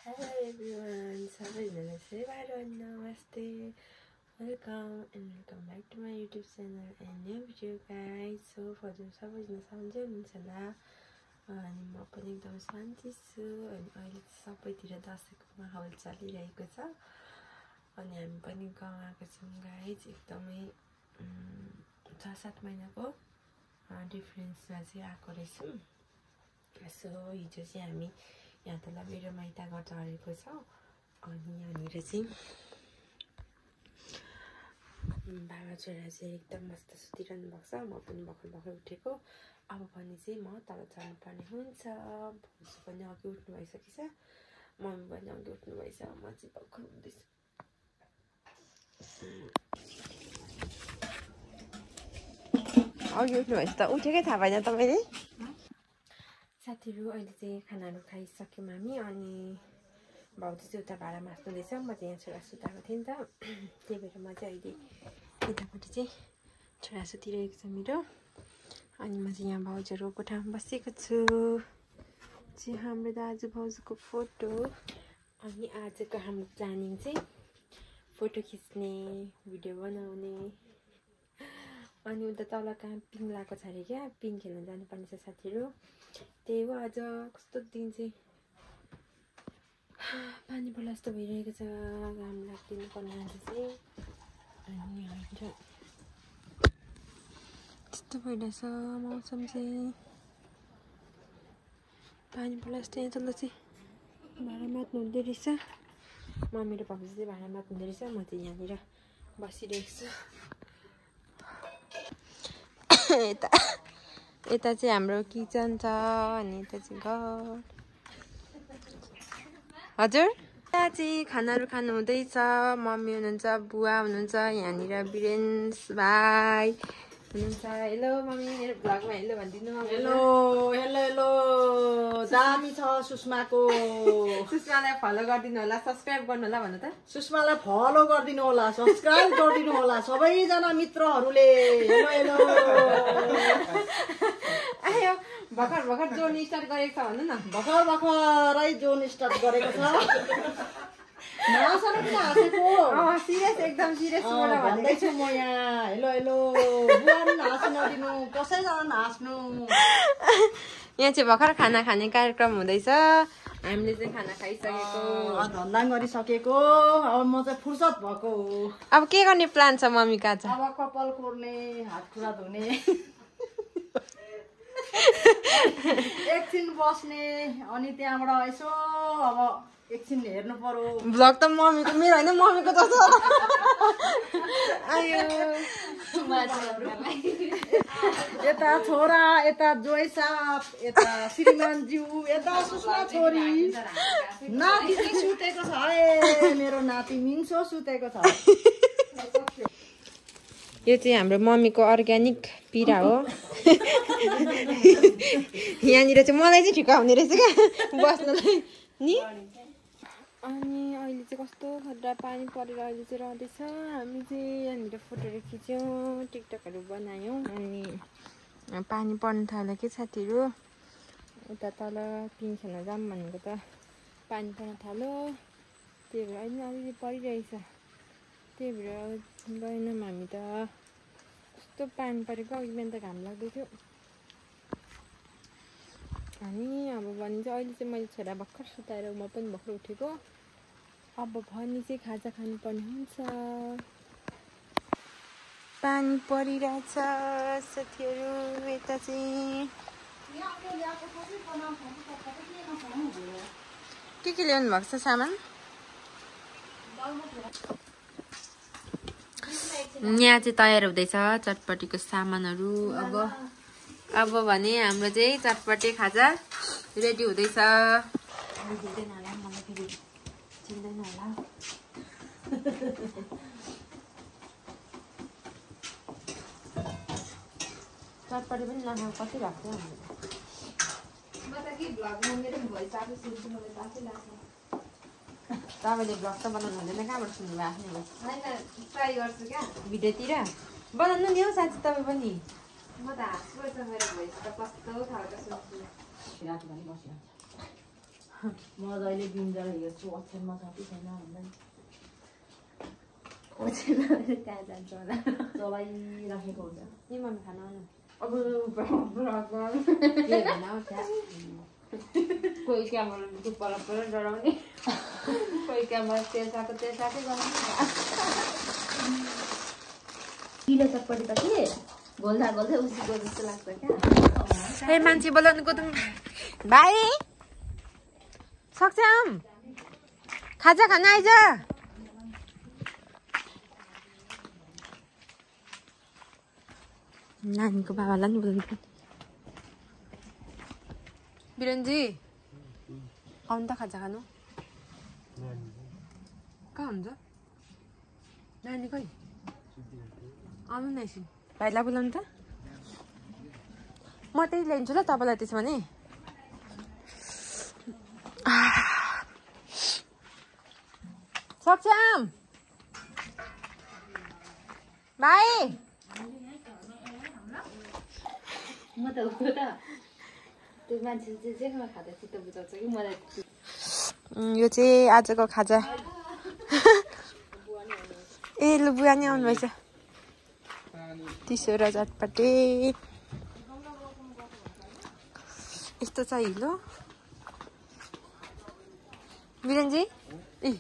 Hello everyone, सबैजनालाई सेवारो नमस्ते. Welcome and welcome back to my YouTube channel and new video guys. So हजुर सबैजना सन्चै हुनुहुन्छ होला अनि म पनि एकदम सन्चै छु अनि अहिले सबैतिर दशैंको माहौल चलिरहेको छ अनि हामी पनि गाउँ आएको छौँ गाइज. एकदमै 6-7 महिनाको डिफरेन्समा चाहिँ आएको रहेछौँ. सो हिजो चाहिँ हामी यहाँ तल मेरो माइत घर झरेको छ अनि यहाँनिर चाहिँ बाबा छोरा चाहिँ एकदम मस्त सुतिरहनु भएको छ. म पनि भर्खर उठेको. अब पनि चाहिँ म तल चढ्नुपर्ने हुन्छ. भाउजू पनि अघि उठ्नु भइसकेको छ, मम्मी पनि अघि उठ्नु भएछ, म चाहिँ भर्खर उठ्दैछु. अघि उठ्नु भएछ त उठेकै थाहा भएन तपाईँले? साथीहरू अहिले चाहिँ खानाहरू खाइसक्यौँ हामी अनि भाउजू चाहिँ उता भाडा मास्नुहुँदैछ. म चाहिँ यहाँ छोरा सुताएको थिएँ नि त, त्यही भएर म चाहिँ अहिले यतापट्टि चाहिँ छोरा सुतिरहेको छ मेरो अनि म चाहिँ यहाँ भाउजूहरूको कोठामा बसेको छु. चाहिँ हाम्रो दाजु भाउजूको फोटो अनि आजको हाम्रो प्लानिङ चाहिँ फोटो खिच्ने, भिडियो बनाउने अनि उता तल कहाँ पिङ लगाएको छ अरे क्या, पिङ खेल्न जानुपर्ने छ साथीहरू. त्यही हो आज कस्तो दिन चाहिँ पानी पर्ला जस्तो भइरहेको छ. घाम लाग्दिनु पर्ने आज चाहिँ अनि त्यस्तो भइरहेछ मौसम चाहिँ. पानी पर्ला जस्तो यहाँ तल चाहिँ भाडा मात्नु हुँदो रहेछ. मम्मी र भाउजू चाहिँ भाडा मात्नु हुँदो रहेछ, म चाहिँ यहाँनिर बसिरहेको छु. यता चाहिँ हाम्रो किचन छ अनि यता चाहिँ घर. हजुर यता चाहिँ खानाहरू खानु हुँदैछ. मम्मी हुनुहुन्छ, बुवा हुनुहुन्छ, यहाँनिर वीरेन्स भाइ हुनुहुन्छ. हेलो मम्मी, मेरो भ्लगमा हेलो भनिदिनु. हेलो हेलो हेलो, दामी छ सुषमाको. सुषमालाई फलो गरिदिनु होला, सब्सक्राइब गर्नु होला भन्नु त. सुषमालाई फलो गरिदिनु होला, सब्सक्राइब गरिदिनु होला सबैजना मित्रहरूले. Hello hello. आयो भर्खर जोन स्टार्ट गरेको छ भन्नु न. भर्खरै जोन स्टार्ट गरेको छ. नहाँसेको सिरियस, एकदम सिरियस भन्दैछु म यहाँ. हेलो हेलो, बुवा नि हाँस्नु नदिनु, कसैजना हाँस्नु. यहाँ चाहिँ भर्खर खाना खाने कार्यक्रम हुँदैछ. हामीले चाहिँ खाना खाइसकेको, धन्दा गरिसकेको. अब म चाहिँ फुर्सद भएको. अब के गर्ने प्लान छ मम्मीको आज? अब कपाल कोर्ने, हात खुट्टा धुने, एकछिन बस्ने अनि त्यहाँबाट यसो अब एकछिन हेर्नु पर्यो. भ्लग त मम्मीको, मेरो होइन मम्मीको त. आयो यता छोरा, यता जोय साप, यता श्रीमानज्यू, यता सुषमा छोरी. नाति चाहिँ सुतेको छ है, मेरो नाति मिङ्सो सुतेको छ. यो चाहिँ हाम्रो मम्मीको अर्ग्यानिक पिरा हो. यहाँनिर चाहिँ मलाई चाहिँ ठिक्क हुने रहेछ क्या बस्नलाई नि. अनि अहिले चाहिँ कस्तो खतरा पानी परेर अहिले चाहिँ रहँदैछ. हामी चाहिँ यहाँनिर फोटोहरू खिच्यौँ, टिकटकहरू बनायौँ अनि पानी पर्नु थाल्यो कि साथीहरू. उता तल पिङ खेल्न जाऊँ भनेको त पानी पर्न थाल्यो. त्यही भएर अहिले अलिअलि परिरहेछ, त्यही भएर गएनौँ हामी त. कस्तो पानी परेको, अघि बिहान त घाम लाग्दै थियो. अनि अब भने चाहिँ अहिले चाहिँ मैले छोरा भर्खर सुताएर म पनि भर्खर उठेको. अब भने चाहिँ खाजा खानुपर्ने हुन्छ. पानी परिरहेछ साथीहरू. यता चाहिँ के ल्याउनु भएको छ सामान? यहाँ चाहिँ तयार हुँदैछ चटपटीको सामानहरू. अब भने हाम्रो चाहिँ चटपटी खाजा रेडी हुँदैछ. चिन्दैन होला मलाई, फेरि चिन्दैन होला. चटपटी पनि नखाएको कति लाग्छ हामीले. तपाईँले भ्लग त बनाउनु हुँदैन, कहाँबाट सुन्नुभयो? आफ्नै हो. ट्राई गर्छु क्या भिडियोतिर बनाउनु नि हौ साथी तपाईँ पनि. म त हाँस्छु मेरो भोइस त कस्तो खालको सुन्छु. म जहिले बिन्जर हेर्छु ओछ्यानमा छ कि छैन भन्दा ओछ्यानमा कहाँ जान्छ होला चलाइराखेको हुन्छ नि मम्मी खाना आउनु अब के भन त्यहाँ कोही क्यामेरा पर डराउने कोही क्यामेरा त्यसको गराउने किलो चटपटी त के बोल्दा बोल्दै उसीको जस्तो लाग्छ क्या ए मान्छे बोलाउनुको त भाइ सक्छम खाजा खाना आइज नानीको बाबालाई नि बोलाउनु बिरनजी आउनु त खाजा खानु कहाँ हुन्छ नानी खै आउनु न एकछिन भाइलाई बोलाउनु त म त्यही ल्याइदिन्छु ल तपाईँलाई त्यसो भने सक्छम भाइ म त त्यो मान्छे चाहिँ खाँदा चित्त बुझाउँछ कि मलाई यो चाहिँ आजको खाजा ए लु बुवा नि आउनुभएछ 30 वटा चटपटे यस्तो छ हिलो बिरनजी ए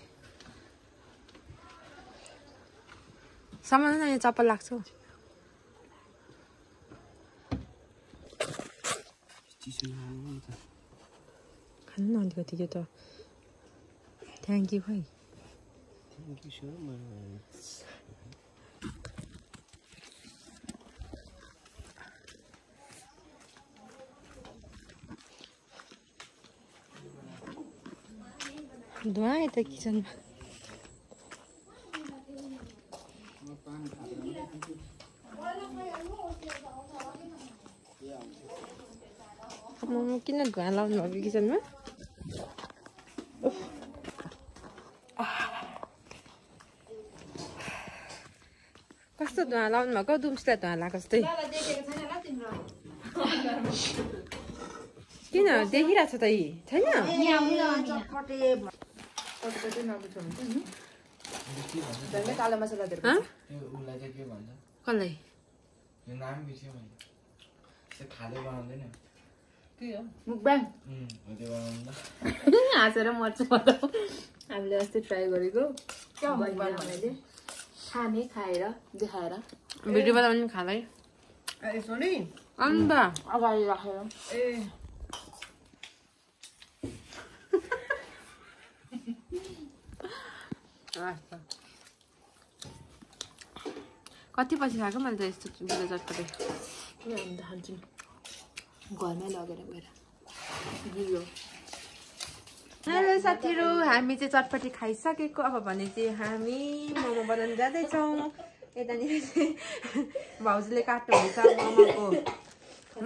सामान न यहाँ चप्पल लाग्छ खानु न अलिकति त्यो त थ्याङ्क यू खै Thank you so much. धुवा यता किचनमा किन धुवा लाउनु भएको किचनमा कस्तो धुवा लाउनु भएको दुम्सीलाई धुवा लगाएको जस्तै किन देखिरहेको छ त यी छैन कालो मसला कसलाई मुखबाङ हाँसेर मर्छ हामीले अस्ति ट्राई गरेको खाने खाएर देखाएर भिडियोबाट पनि खाँदै अन्त अगाडि राखेर कति पछि खाएको मैले त यस्तो बुझ्दा चटपटे अन्त खान्छु घरमै लगेर गएर गियो हेलो साथीहरू हामी चाहिँ चटपटी खाइसकेको अब भने चाहिँ हामी मोमो बनाउनु जाँदैछौँ यतानिर चाहिँ भाउजूले काट्नु हुँदैछ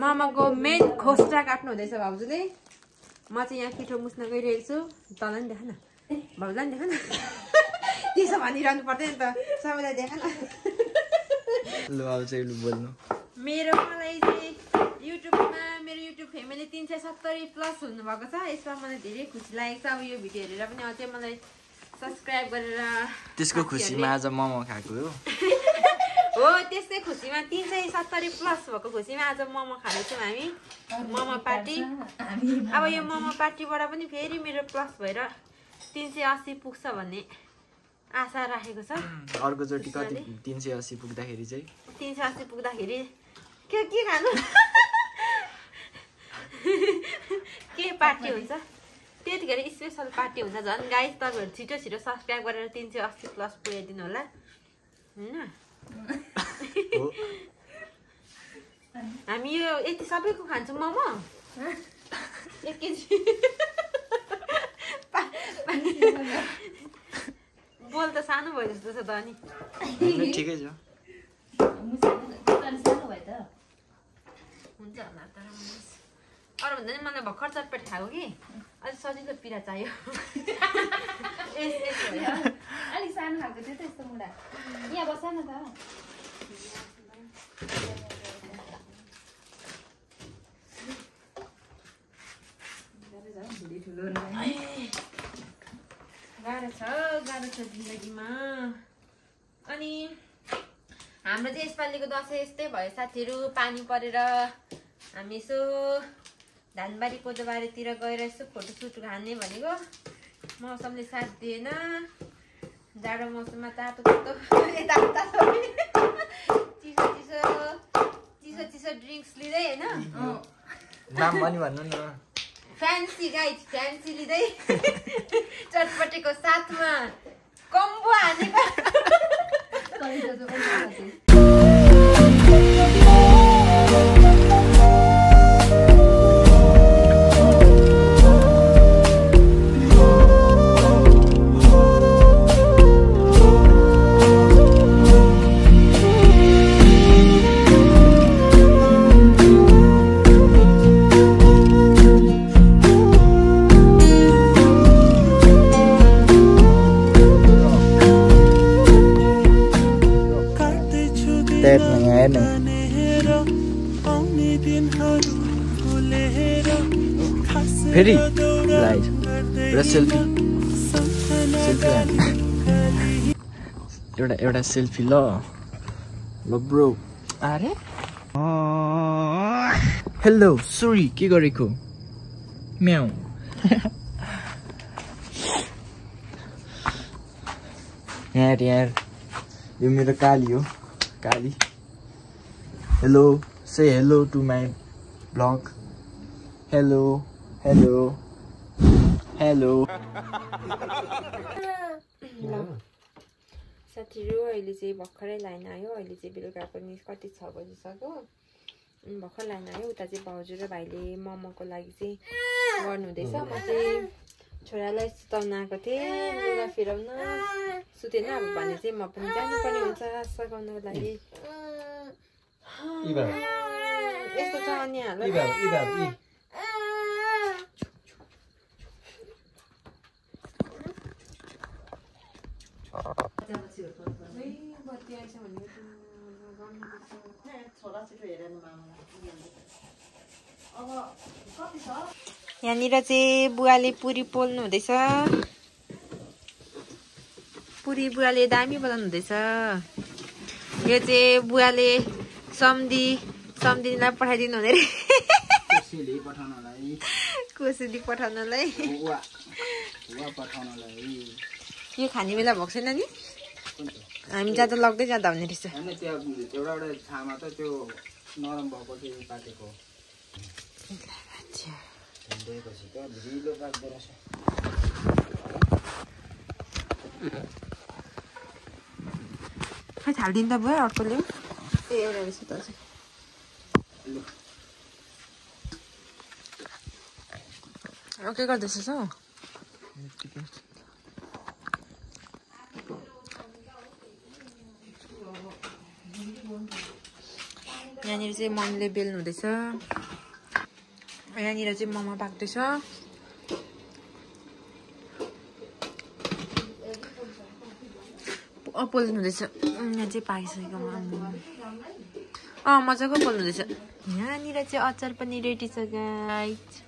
मोमोको मेन खोस्टा काट्नु हुँदैछ भाउजूले म चाहिँ यहाँ पिठो मुस्न गइरहेको छु तँलाई नि देख न भाउजूलाई नि देख न त्यसो भनिरहनु पर्दैन त सबैलाई देख न मेरो मलाई चाहिँ युट्युबमा मेरो युट्युब फ्यामिली 370 प्लस हुनुभएको छ यसमा मलाई धेरै खुसी लागेको छ अब यो भिडियो हेरेर पनि अझै मलाई सब्सक्राइब गरेर त्यसको खुसीमा आज मोमो खाएको हो त्यस्तै खुसीमा 370 प्लस भएको खुसीमा आज मोमो खाँदैछौँ हामी मोमो पार्टी अब यो मोमो पार्टीबाट पनि फेरि मेरो प्लस भएर 380 पुग्छ भन्ने आशा राखेको छ अर्कोचोटि कति 380 पुग्दाखेरि चाहिँ 380 पुग्दाखेरि के खानु के पार्टी हुन्छ त्यतिखेर स्पेसल पार्टी हुन्छ झन् गाइस तपाईँहरू छिटो छिटो सब्सक्राइब गरेर 380 प्लस पुर्याइदिनु होला होइन हामी यो यति सबैको खान्छौँ मोमो 1 केजी बोल त सानो भयो जस्तो छ त अनि ठिकै छ हुन्छ होला तर अरू भन्दा नि मलाई भर्खर चटपटी खाएको कि अलिक सजिलो पिरा चाहियो अलिक सानो खालको थियो त यस्तो मुढा यहाँ बस न त ठुलो गाह्रो छ जिन्दगीमा। अनि हाम्रो चाहिँ यसपालिको दसैँ यस्तै भयो साथीहरू। पानी परेर हामी यसो धानबारी कोदोबारीतिर गएर यसो फोटोसुट खाने भनेको मौसमले साथ दिएन। जाडो मौसममा तातो चिसो ड्रिङ्क्स लिँदै होइन नाम पनि भन्नु न। फ्यान्सी गाइड फ्यान्सी लिँदै चटपटेको साथमा कम्बो हानेको। फेरि सेल्फी एउटा सेल्फी ल ब्रो। अरे हेलो सरी के गरेको म्याउ। यार यो मेरो काली हो Kali. Hello say hello to my blog. Hello hello hello साथीहरू अहिले चाहिँ भर्खरै लाइन आयो। अहिले चाहिँ बेलुका पनि कति 6 बजिसक्यो। भर्खर लाइन आयो। उता चाहिँ भाउजू र भाइले मोमोको लागि चाहिँ गर्नुहुँदैछ। म चाहिँ छोरालाई सुताउन आएको थिएँ लुगा फेराउन। सुतेन अब भने चाहिँ म पनि जानुपर्ने हुन्छ सघाउनको लागि। यस्तो छ अनि हाल यहाँनिर चाहिँ बुवाले पुरी पोल्नु हुँदैछ। पुरी बुवाले दामी बनाउनु हुँदैछ। यो चाहिँ बुवाले सम्धिनीलाई पठाइदिनु हुँदै कोसेली पठाउनलाई। यो खाने बेला भएको छैन नि हामी जाँदा लग्दै जाँदा हुने रहेछ। खै हालिदिनु त भयो अर्कोले। ए एउटा रहेछ त के गर्दैछस् हौ? यहाँनिर चाहिँ मम्मीले बेल्नु हुँदैछ। यहाँनिर चाहिँ मोमो पाक्दैछ। पोल्नु हुँदैछ। यहाँ चाहिँ पाकिसकेको मजाको पोल्नु हुँदैछ। यहाँनिर चाहिँ अचार पनि रेडी छ गाइस।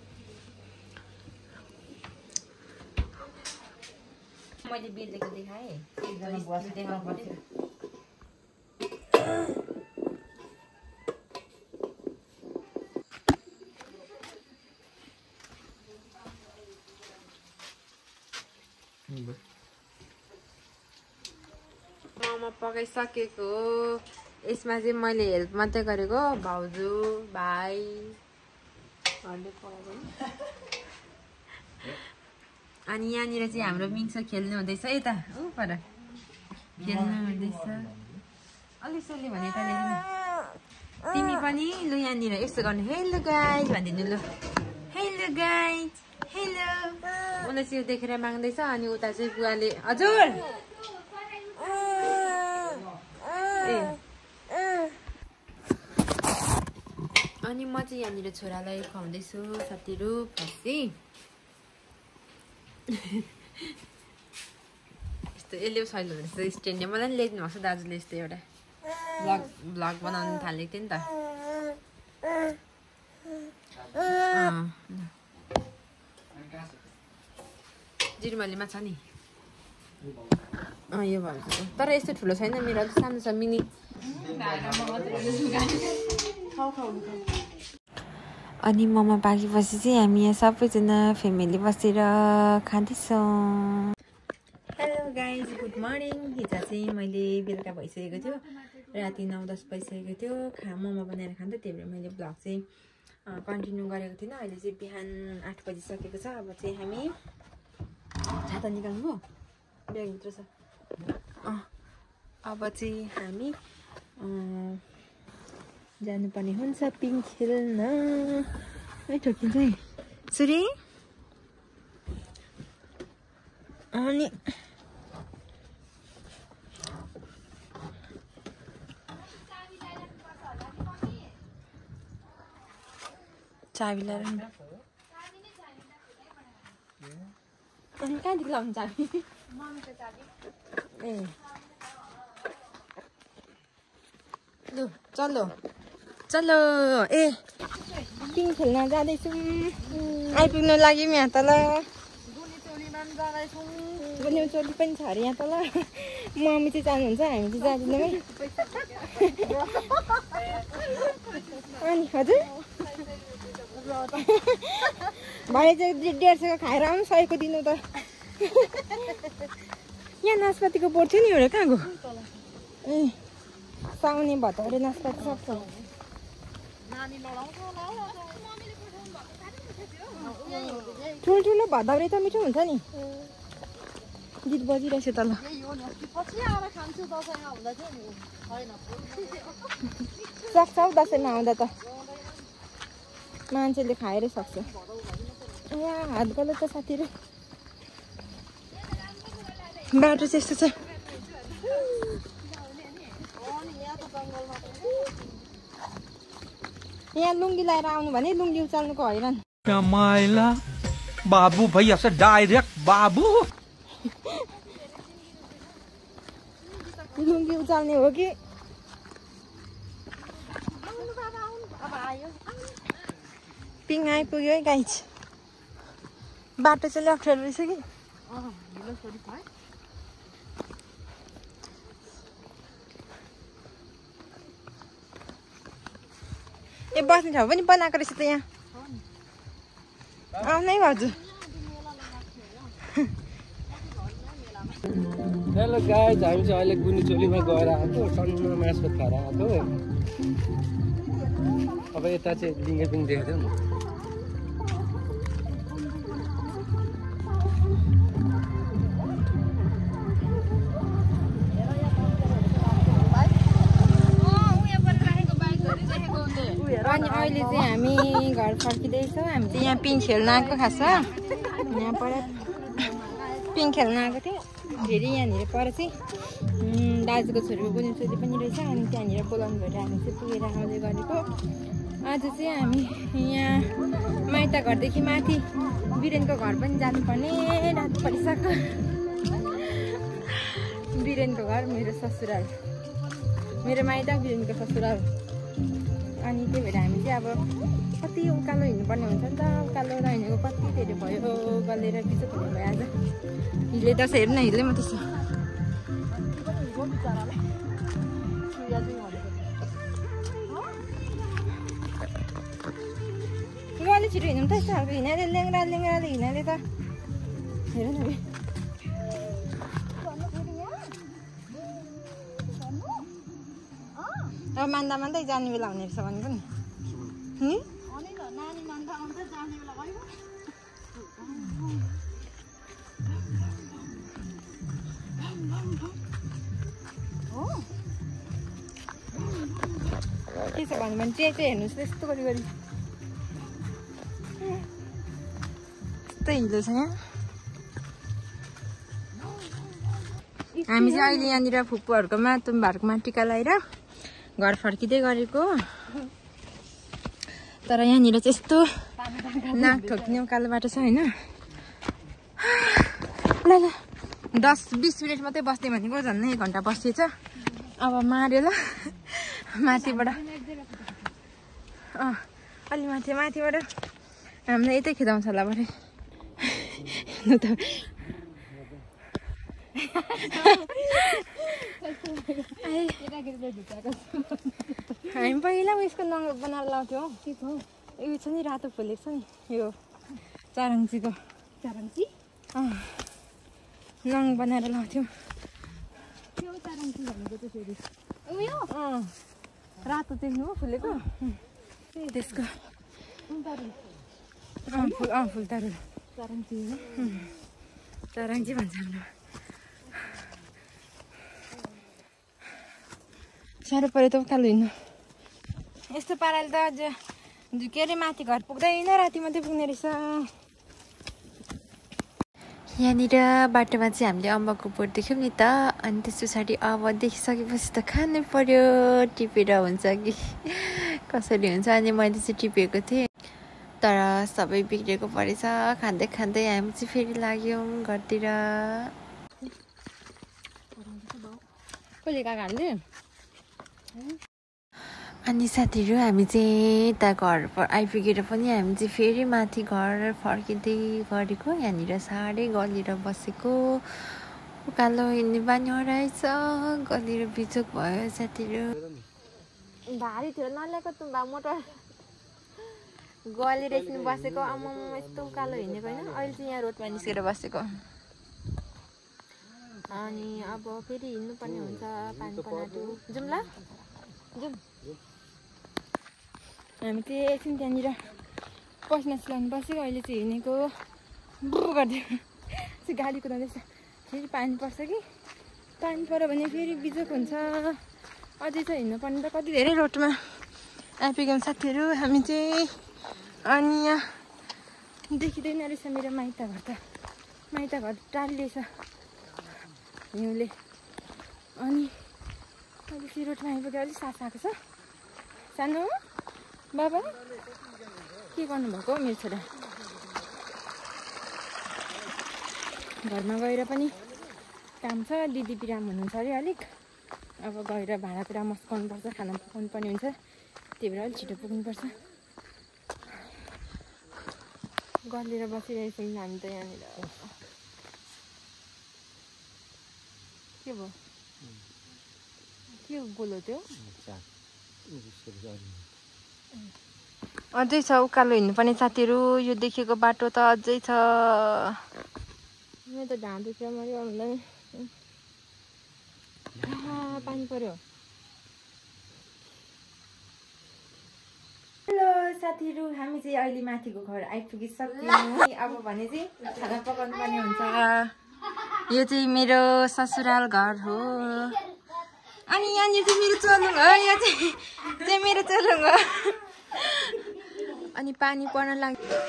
मैले बेलेको देखाएँ। मोमो पकाइसकेको। यसमा चाहिँ मैले हेल्प मात्रै गरेको। भाउजू भाइहरूले पकाएको। अनि यहाँनिर चाहिँ हाम्रो मिङ्सो खेल्नु हुँदैछ। यता पर खेल्नु हुँदैछ। अलिसले भने त लेख्नु। तिमी पनि लु यहाँनिर यस्तो गर्नु। हेलो गाइज भनिदिनु लु। Hello guys hello. उसले चाहिँ देखेर माग्दैछ। अनि उता चाहिँ बुवाले हजुर अनि म चाहिँ यहाँनिर छोरालाई खुवाउँदैछु साथीहरू फर्सी। यस्तो यसले सहिलो हुँदैछ स्ट्यान्डले। मलाई पनि ल्याइदिनु भएको छ दाजुले यस्तो एउटा ब्लग बनाउनु थालेको थियो नि त। जिरमलीमा छ नि यो भएको तर यस्तो ठुलो छैन मेरो अलिक सानो छ मिनी अनि मोमो पाकेपछि चाहिँ हामी यहाँ सबैजना फ्यामिली बसेर खाँदैछौँ हेलो गाइज गुड मर्निङ हिजो चाहिँ मैले बेलुका भइसकेको थियो राति 9-10 बजिसकेको थियो मोमो बनाएर खाँदा त्यही भएर मैले ब्लग चाहिँ कन्टिन्यू गरेको थिइनँ अहिले चाहिँ बिहान 8 बजिसकेको छ अब चाहिँ हामी छाता निकाल्नु ब्यागभित्र छ अब चाहिँ हामी जानुपर्ने हुन्छ पिङ खेल्न है ठोकिन्छ है सुरी अनि चाबी लिएर अनि कहाँदेखि लाउनु चाबी ए लु चलो चलो ए पिङ खेल्न जाँदैछौँ आइपुग्नु लाग्यौँ यहाँ तल गुन्यौ चोली पनि छ अरे यहाँ तल मम्मी चाहिँ जानुहुन्छ हामी चाहिँ जाँदैनौँ है अनि हजुर भाइ चाहिँ 150 खाएर आउनु 100 को दिनु त यहाँ नास्पातीको बोट थियो नि एउटा कहाँ गयो ए साउने भतारे नास्पाती सब छ ठुल्ठुलो भदाउरे त मिठो हुन्छ नि गीत बजिरहेछ तल सक्छ हौ दसैँमा आउँदा त मान्छेले खाएरै सक्छ यहाँ हात गलो त साथीहरू बाटो चाहिँ यस्तो छ यहाँ लुङ्गी लाएर आउनु भने लुङ्गी उचाल्नुको हैरान माइला बाबू भैया से डाइरेक्ट बाबू लुङ्गी उचाल्ने हो कि पिङ आइपुग्यो है गाइज बाटो चाहिँ अप्ठ्यारो रहेछ कि ए बस्ने ठाउँ पनि बनाएको रहेछ त यहाँ आउनै हजुर हेलो गाइज हामी चाहिँ अहिले गुनीचोलीमा गएर आएको टन्न मासु खाएर आएको अब यता चाहिँ लिङ्गेपिङ देखाएको थियो नि अनि अहिले चाहिँ हामी घर फर्किँदैछौँ हामी चाहिँ यहाँ पिङ खेल्न आएको खासमा यहाँ पर पिङ खेल्न आएको थियो फेरि यहाँनिर पर चाहिँ दाजुको छोरीको गुन्युचोली पनि रहेछ अनि त्यहाँनिर बोलाउनु भएर हामी चाहिँ पुगेर आउँदै गरेको आज चाहिँ हामी यहाँ माइत घरदेखि माथि बिरेनको घर पनि जानुपर्ने रात परिसक्यो बिरेनको घर मेरो ससुराल मेरो माइत बिरेनको ससुराल अनि त्यही भएर हामी चाहिँ अब कति उकालो हिँड्नुपर्ने हुन्छ नि त उकालो हिँडेको कति धेरै भयो गलेर पिछो भयो आज हिले दसैँ हेर्नु न हिले मात्रै छ अलिक छिटो हिँड्नु त यस्तो खालको हिँडाले लेङ्राले हिँडाले त हेर न अब मान्दा मान्दै जाने बेला हुने रहेछ भनेको नि के छ भन्यो भने चाहिँ हेर्नुहोस् यस्तो गरी गरी यस्तै हिलो छ यहाँ हामी चाहिँ अहिले यहाँनिर फुपूहरूकोमा तुम्बाहरूकोमा टिका लगाएर घर फर्किँदै गरेको तर यहाँनिर चाहिँ यस्तो नाक ठोक्ने उकालो बाटो छ होइन ल ल 10-20 मिनट मात्रै बस्ने भनेको झन् 1 घन्टा बसिएछ अब मार्यो ल माथिबाट अलि माथिबाट हामीलाई यतै खेदाउँछ होला भरे हामी पहिला उयसको नङ बनाएर लाउँथ्यौँ उयो छ नि रातो फुलेको छ नि यो चारङ्चीको चारङ्ची नङ बनाएर लाउँथ्यौँ त्यो चारङ्ची भनेको चाहिँ फेरि उयो रातो देख्नु हो फुलेको त्यसको फुलतारु चारङ्ची चारङ्ची भन्छ हाम्रो साह्रो पऱ्यो त उकालो हिँड्नु यस्तो पाराले त अझ के अरे माथि घर पुग्दैन राति मात्रै पुग्ने रहेछ यहाँनिर बाटोमा चाहिँ हामीले अम्बकको बोट देख्यौँ नि त अनि त्यस पछाडि अब देखिसकेपछि त खानु पर्यो टिपेर हुन्छ कि कसरी हुन्छ अनि मैले चाहिँ टिपेको थिएँ तर सबै बिग्रेको परेछ खाँदै खाँदै हामी चाहिँ फेरि लाग्यौँ घरतिर कसले कहाँ खाँदै अनि साथीहरू हामी चाहिँ यता घर आइपुगेर पनि हामी चाहिँ फेरि माथि घर फर्किँदै गरेको यहाँनिर साह्रै गलेर बसेको उकालो हिँड्ने बानी हराएछ गलेर बिचोक भयो साथीहरू भारी थियो नल्याएको तुम्बा मोटर गलेर एकछिन बसेको आम्मा यस्तो उकालो हिँडेको होइन अहिले चाहिँ यहाँ रोडमा निस्केर बसेको अनि अब फेरि हिँड्नुपर्ने हुन्छ पानी पनाटो जाउँ ल जाउँ हामी चाहिँ एकछिन त्यहाँनिर पस्न सिलाउनु बसेको अहिले चाहिँ हिँडेको बुबु गरिदियो चाहिँ गाडी कुदाउँदैछ फेरि पानी पर्छ कि पानी पऱ्यो भने फेरि बिजोक हुन्छ अझै चाहिँ हिँड्नुपर्ने त कति धेरै रोडमा आइपुग्यौँ साथीहरू हामी चाहिँ अनि यहाँ देखिँदैन रहेछ मेरो माइत घर त माइत घर टाढिरहेछ हिउँले अनि अहिले चाहिँ रोडमा आइपुग्यो अलिक सास आएको छ सानो बाबा के गर्नुभएको मेरो छोरा घरमा गएर पनि काम छ दिदी बिराम हुनुहुन्छ अरे अलिक अब गएर भाँडाकुँडा मस्काउनु पर्छ खाना पकाउनु पर्ने हुन्छ त्यही भएर अलिक छिटो पुग्नुपर्छ गलेर बसिरहेछौँ हामी त यहाँनिर के भयो के बोलो त्यो अझै छ उकालो हिँड्नुपर्ने साथीहरू यो देखेको बाटो त अझै छ यहाँ त ढाँड दुखेर मऱ्यो हामीलाई पानी पर्यो हेलो साथीहरू हामी चाहिँ अहिले माथिको घर आइपुगिसक्यौँ अब भने चाहिँ खाना पकाउनु पर्ने हुन्छ यो चाहिँ मेरो ससुराल घर हो अनि यहाँनिर चाहिँ मेरो चोलुङ हो यो चाहिँ मेरो चोलुङ हो अनि पानी पर्न लाग्यो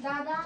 दादा